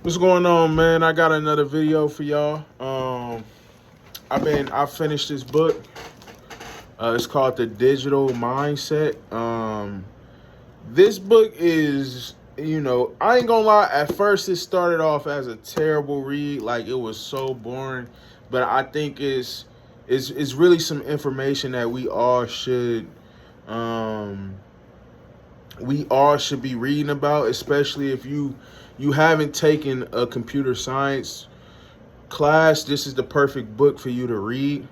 What's going on, man? I got another video for y'all. I finished this book. It's called The Digital Mindset. This book is, I ain't gonna lie. At first, it started off as a terrible read. Like, it was so boring. But I think it's really some information that um, we all should be reading about, especially if you haven't taken a computer science class. This is the perfect book for you to read.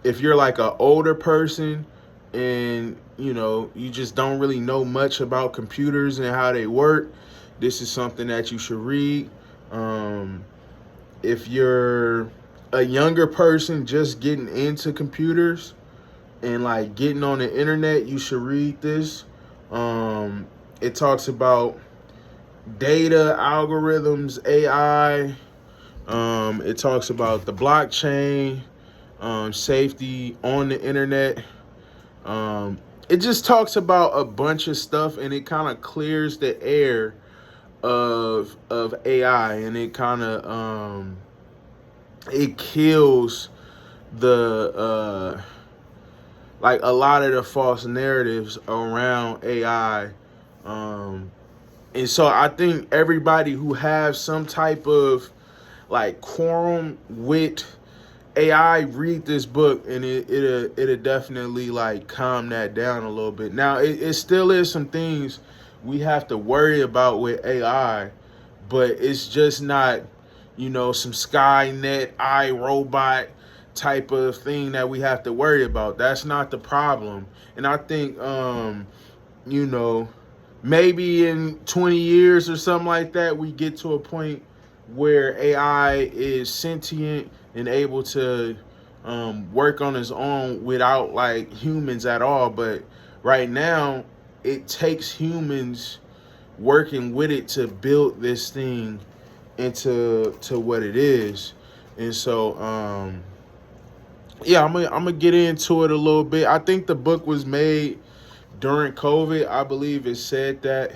If you're like an older person and you just don't really know much about computers and how they work, this is something that you should read. If you're a younger person just getting into computers and like getting on the internet, you should read this. It talks about data, algorithms, AI. It talks about the blockchain, safety on the internet. It just talks about a bunch of stuff, and it kind of clears the air of AI, and it kind of it kills the like a lot of the false narratives around AI. And so I think everybody who has some type of like quorum with AI, read this book, and it'll definitely like calm that down a little bit. Now it still is some things we have to worry about with AI, but it's just not some Skynet, iRobot type of thing that we have to worry about. That's not the problem. And I think you know maybe in 20 years or something like that, we get to a point where AI is sentient and able to work on its own without like humans at all. But right now, it takes humans working with it to build this thing into what it is. And so, yeah, I'm gonna get into it a little bit. I think the book was made during COVID. I believe it said that.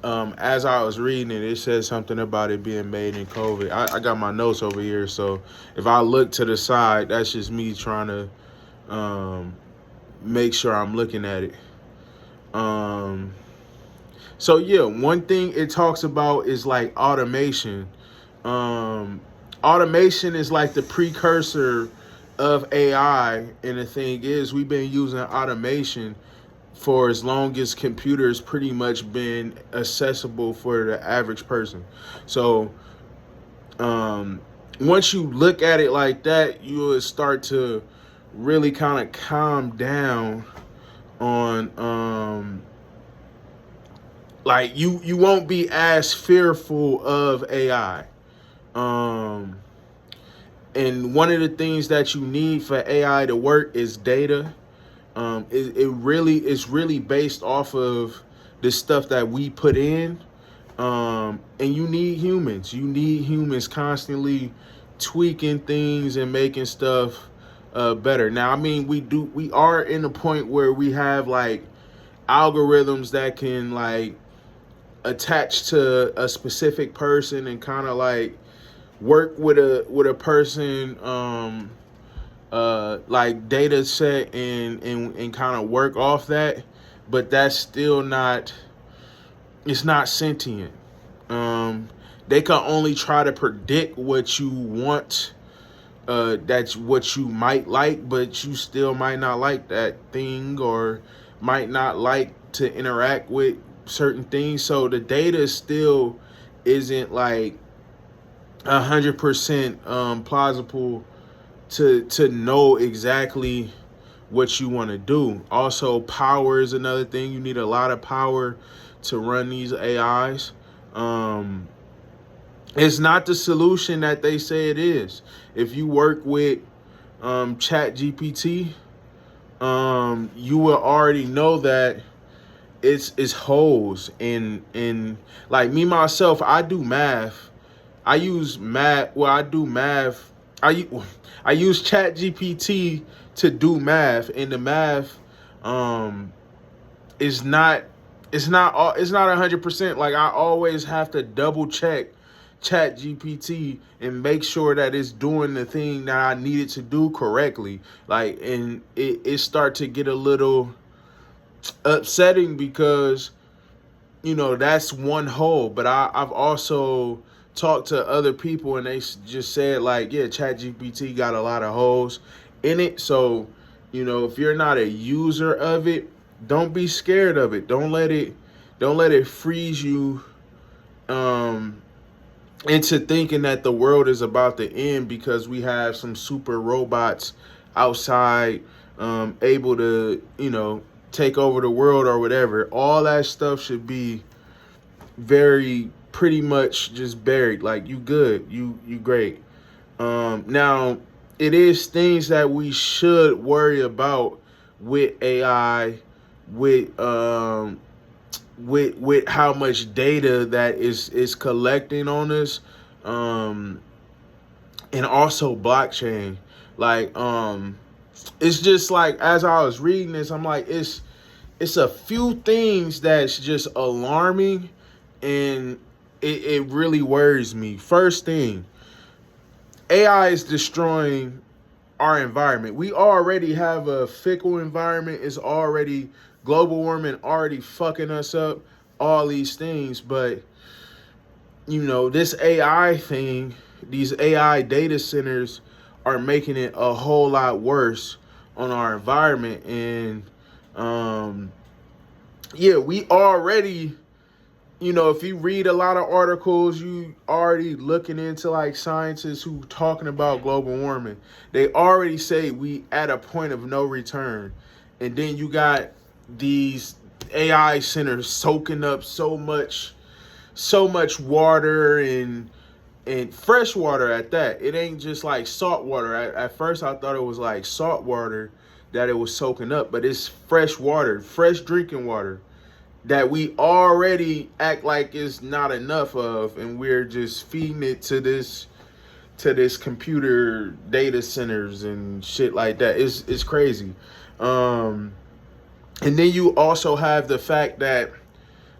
As I was reading it, it said something about it being made in COVID. I got my notes over here, so if I look to the side, that's just me trying to make sure I'm looking at it. Um, so yeah, one thing it talks about is like automation. Um, Automation is like the precursor of AI, and the thing is, we've been using automation for as long as computers pretty much been accessible for the average person. So once you look at it like that, you will start to really kind of calm down on like you won't be as fearful of AI. Um and one of the things that you need for AI to work is data. It's really based off of the stuff that we put in. And you need humans. You need humans constantly tweaking things and making stuff better. Now, I mean, we are in a point where we have like algorithms that can like attach to a specific person and kind of like work with a person like data set and kind of work off that, but that's still not, it's not sentient. They can only try to predict what you want, that's what you might like, but you still might not like that thing or might not like to interact with certain things. So the data still isn't like 100% plausible to know exactly what you want to do. Also, power is another thing. You need a lot of power to run these AIs. It's not the solution that they say it is. If you work with Chat GPT, you will already know that it's holes in like me myself. I do math. I use math. Well, I do math. I use Chat GPT to do math, and the math is not it's not 100%. Like, I always have to double check Chat GPT and make sure that it's doing the thing that I need it to do correctly. Like, and it start to get a little upsetting because, you know, that's one hole. But I've also talked to other people and they just said, like, yeah, Chat GPT got a lot of holes in it. So, you know, if you're not a user of it, don't be scared of it. Don't let it freeze you um into thinking that the world is about to end because we have some super robots outside, able to, you know, take over the world or whatever. All that stuff should be very pretty much just buried. Like, you good, you great. Now, it is things that we should worry about with AI, with with how much data that is collecting on us, um, and also blockchain. Like, it's just like, as I was reading this, I'm like, it's a few things that's just alarming, and it really worries me. First thing, AI is destroying our environment. We already have a fickle environment. It's already global warming already fucking us up, all these things. But, you know, this AI thing, these AI data centers are making it a whole lot worse on our environment. And yeah, we already, you know, if you read a lot of articles, you already looking into like scientists who talking about global warming. They already say we at a point of no return. And then you got these AI centers soaking up so much water, and fresh water at that. It ain't just like salt water. At first I thought it was like salt water that it was soaking up, but it's fresh water, fresh drinking water that we already act like is not enough of, and we're just feeding it to this computer data centers and shit like that. It's crazy. And then you also have the fact that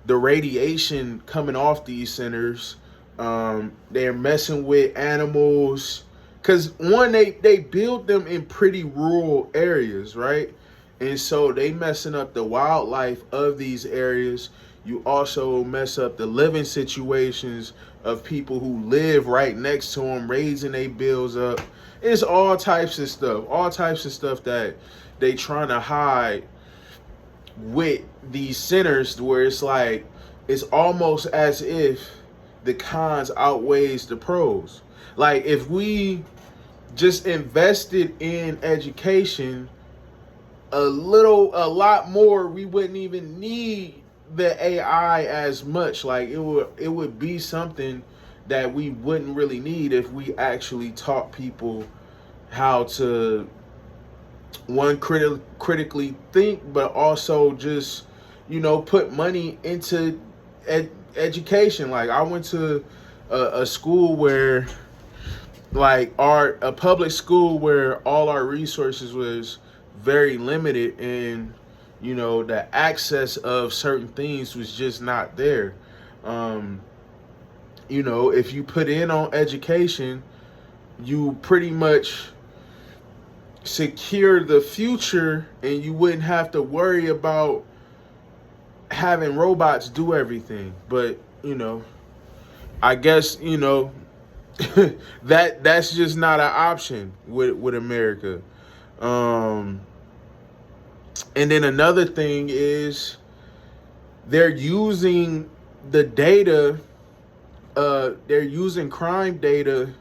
the radiation coming off these centers, they're messing with animals. Because one, they build them in pretty rural areas, right? And so they messing up the wildlife of these areas. You also mess up the living situations of people who live right next to them, raising their bills up. It's all types of stuff that they trying to hide with these centers, where it's like, it's almost as if the cons outweighs the pros. Like, if we just invested in education a lot more, we wouldn't even need the AI as much. Like, it would be something that we wouldn't really need if we actually taught people how to, one, critically think, but also just, you know, put money into education. Like, I went to a school where, like, a public school where all our resources was very limited, and, you know, the access of certain things was just not there. You know, if you put in on education, you pretty much secure the future, and you wouldn't have to worry about having robots do everything. But, you know, I guess, you know, that's just not an option with America. And then another thing is, they're using the data, they're using crime data.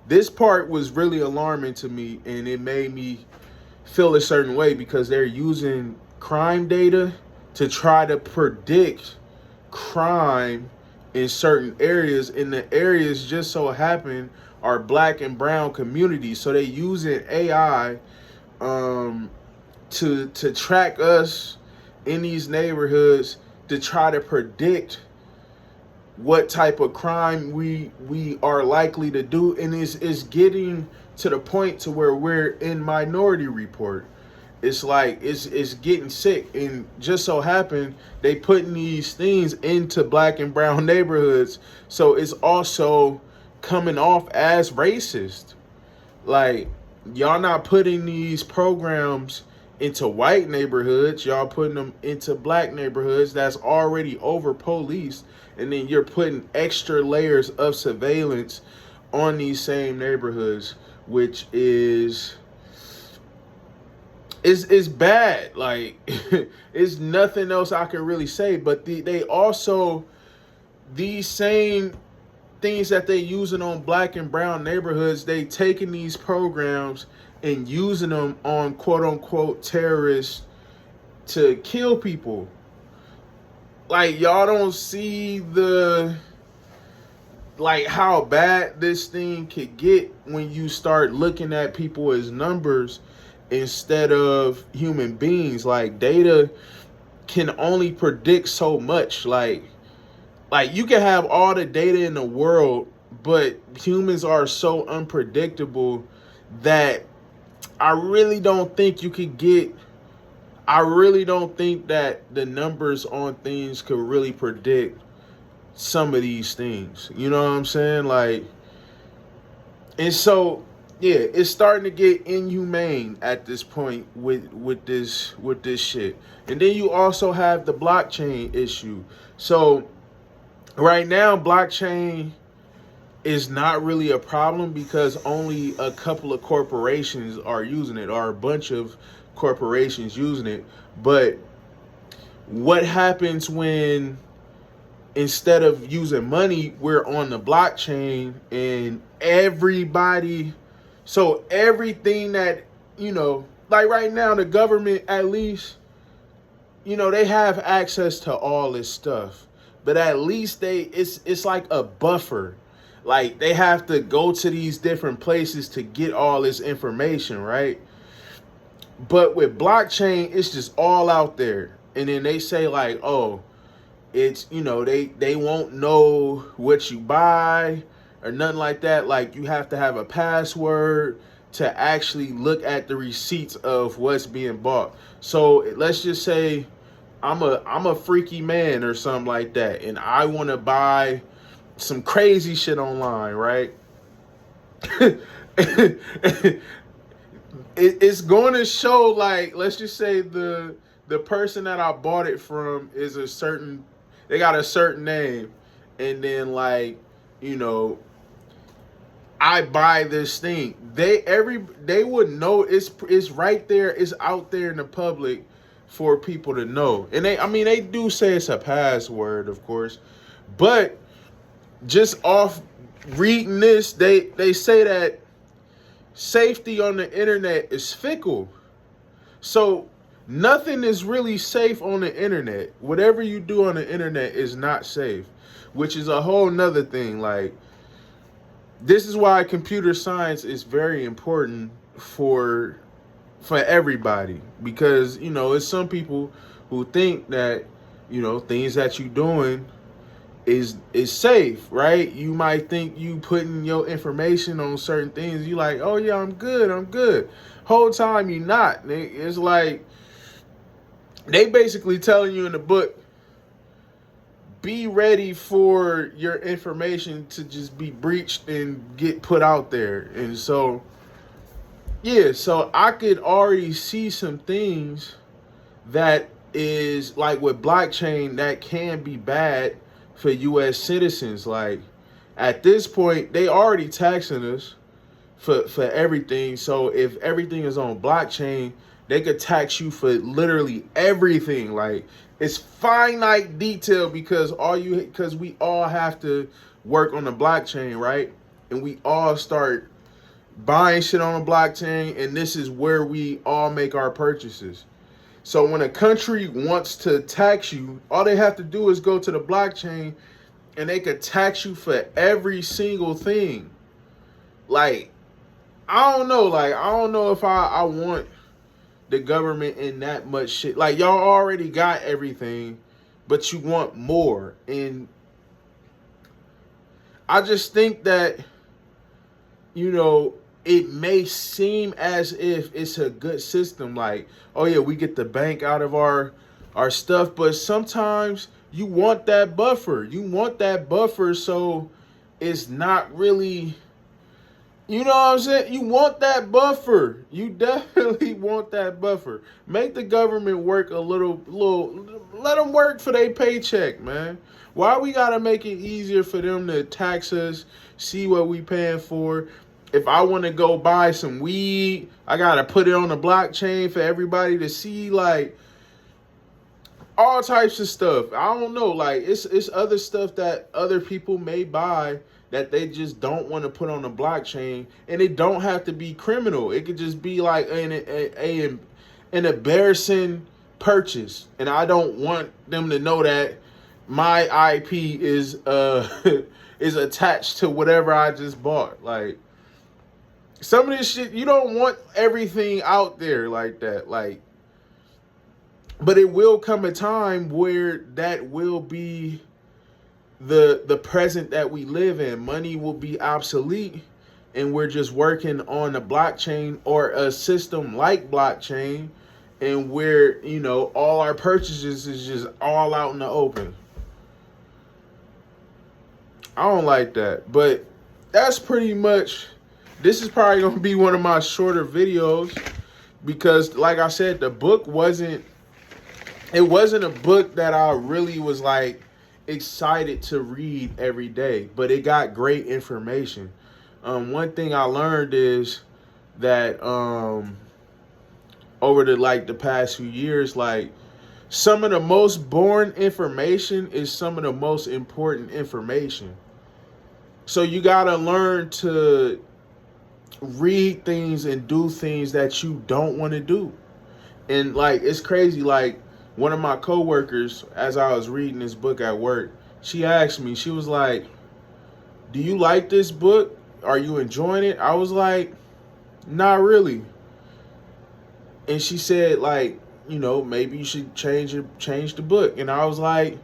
This part was really alarming to me, and it made me feel a certain way, because they're using crime data to try to predict crime in certain areas, and the areas just so happen are black and brown communities. So they using AI to track us in these neighborhoods to try to predict what type of crime we are likely to do. And it's getting to the point to where we're in Minority Report. it's like it's getting sick. And just so happened they putting these things into black and brown neighborhoods, so it's also coming off as racist. Like, y'all not putting these programs into white neighborhoods, y'all putting them into black neighborhoods that's already over policed, and then you're putting extra layers of surveillance on these same neighborhoods, which is bad. Like, it's nothing else I can really say. But they also, these same things that they using on black and brown neighborhoods, they taking these programs and using them on quote unquote terrorists to kill people. Like, y'all don't see the, like, how bad this thing could get when you start looking at people as numbers instead of human beings. Like, data can only predict so much. Like you can have all the data in the world, but humans are so unpredictable that I really don't think you could get, I really don't think that the numbers on things could really predict some of these things. You know what I'm saying? Like, and so yeah, it's starting to get inhumane at this point with this shit. And then you also have the blockchain issue. So right now, blockchain is not really a problem because only a couple of corporations are using it, or a bunch of corporations using it. But what happens when, instead of using money, we're on the blockchain, and everybody, so everything that, like right now, the government, at least, they have access to all this stuff, but at least it's like a buffer. Like, they have to go to these different places to get all this information, right? But with blockchain, it's just all out there. And then they say, like, oh, it's, they won't know what you buy or nothing like that. Like, you have to have a password to actually look at the receipts of what's being bought. So let's just say I'm a freaky man or something like that, and I want to buy some crazy shit online, right? It's going to show, like, let's just say the person that I bought it from is they got a certain name, and then, like, I buy this thing. They would know it's right there, it's out there in the public for people to know. And they do say it's a password, of course, but just off reading this, they say that safety on the internet is fickle. So nothing is really safe on the internet. Whatever you do on the internet is not safe, which is a whole nother thing. Like, this is why computer science is very important for everybody, because it's some people who think that things that you're doing is safe, right? You might think you putting your information on certain things, you like, oh yeah, I'm good. Whole time you're not. It's like they basically telling you in the book, be ready for your information to just be breached and get put out there. And so yeah, so I could already see some things that is like with blockchain that can be bad for US citizens. Like, at this point, they already taxing us for everything. So if everything is on blockchain, they could tax you for literally everything. Like, it's finite detail because we all have to work on the blockchain, right? And we all start buying shit on the blockchain, and this is where we all make our purchases. So when a country wants to tax you, all they have to do is go to the blockchain, and they could tax you for every single thing. Like, I don't know if I want the government in that much shit. Like, y'all already got everything, but you want more. And I just think that, it may seem as if it's a good system, like, oh yeah, we get the bank out of our stuff, but sometimes you want that buffer. You want that buffer so it's not really, you know what I'm saying? You want that buffer. You definitely want that buffer. Make the government work a little, let them work for their paycheck, man. Why we gotta make it easier for them to tax us, see what we paying for? If I want to go buy some weed, I gotta put it on the blockchain for everybody to see, like all types of stuff. I don't know, like it's other stuff that other people may buy that they just don't want to put on the blockchain, and it don't have to be criminal. It could just be like an embarrassing purchase, and I don't want them to know that my IP is is attached to whatever I just bought. Like some of this shit, you don't want everything out there like that. Like, but it will come a time where that will be the present that we live in. Money will be obsolete, and we're just working on a blockchain or a system like blockchain, and where, you know, all our purchases is just all out in the open. I don't like that, but that's pretty much, this is probably going to be one of my shorter videos because, like I said, the book wasn't a book that I really was like excited to read every day, but it got great information. One thing I learned is that over the past few years, like some of the most boring information is some of the most important information. So you gotta learn to read things and do things that you don't want to do. And like it's crazy, like one of my coworkers, as I was reading this book at work, she asked me, she was like, do you like this book? Are you enjoying it? I was like, not really. And she said, like, you know, maybe you should change the book. And I was like,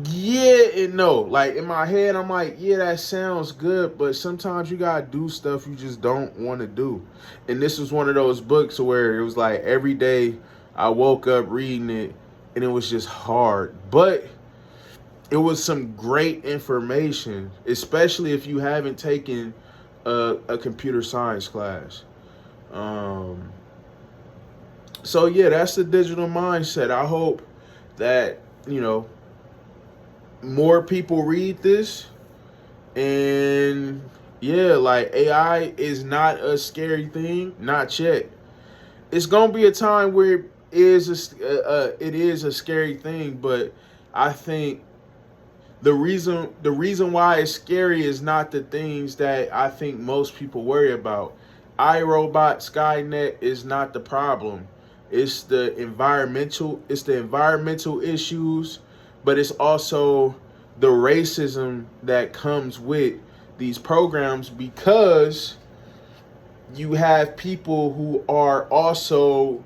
yeah and no. Like in my head, I'm like, yeah, that sounds good, but sometimes you gotta do stuff you just don't want to do. And this was one of those books where it was like every day I woke up reading it, and it was just hard. But it was some great information, especially if you haven't taken a computer science class. So yeah, that's the digital mindset. I hope that, you know, more people read this, and yeah, like AI is not a scary thing, not yet. It's gonna be a time where it is a scary thing, but I think the reason why it's scary is not the things that I think most people worry about. iRobot, Skynet is not the problem. It's the environmental issues, but it's also the racism that comes with these programs, because you have people who are also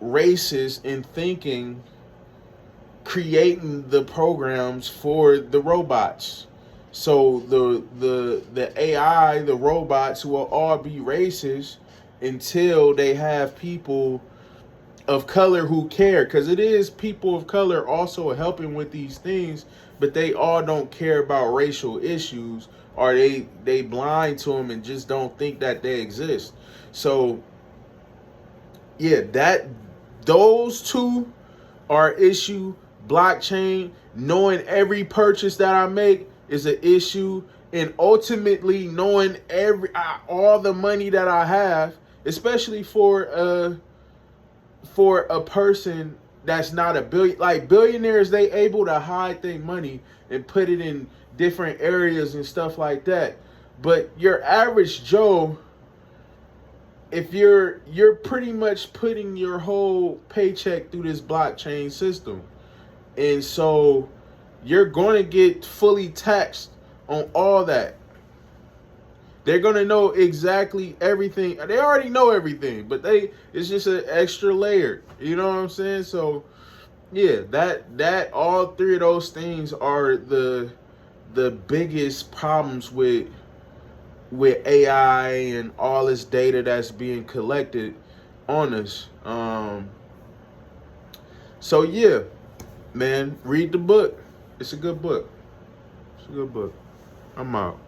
racist in thinking, creating the programs for the robots. So the AI, the robots will all be racist until they have people of color who care, because it is people of color also helping with these things, but they all don't care about racial issues, or they blind to them and just don't think that they exist. So yeah, that those two are issue. Blockchain, knowing every purchase that I make is an issue, and ultimately knowing all the money that I have, especially for a person that's not a billion, like billionaires, they able to hide their money and put it in different areas and stuff like that. But your average Joe, if you're pretty much putting your whole paycheck through this blockchain system, and so you're going to get fully taxed on all that. They're going to know exactly everything. They already know everything, but it's just an extra layer. You know what I'm saying? So yeah, that all three of those things are the biggest problems with with AI and all this data that's being collected on us. So yeah, man, read the book. It's a good book. It's a good book. I'm out.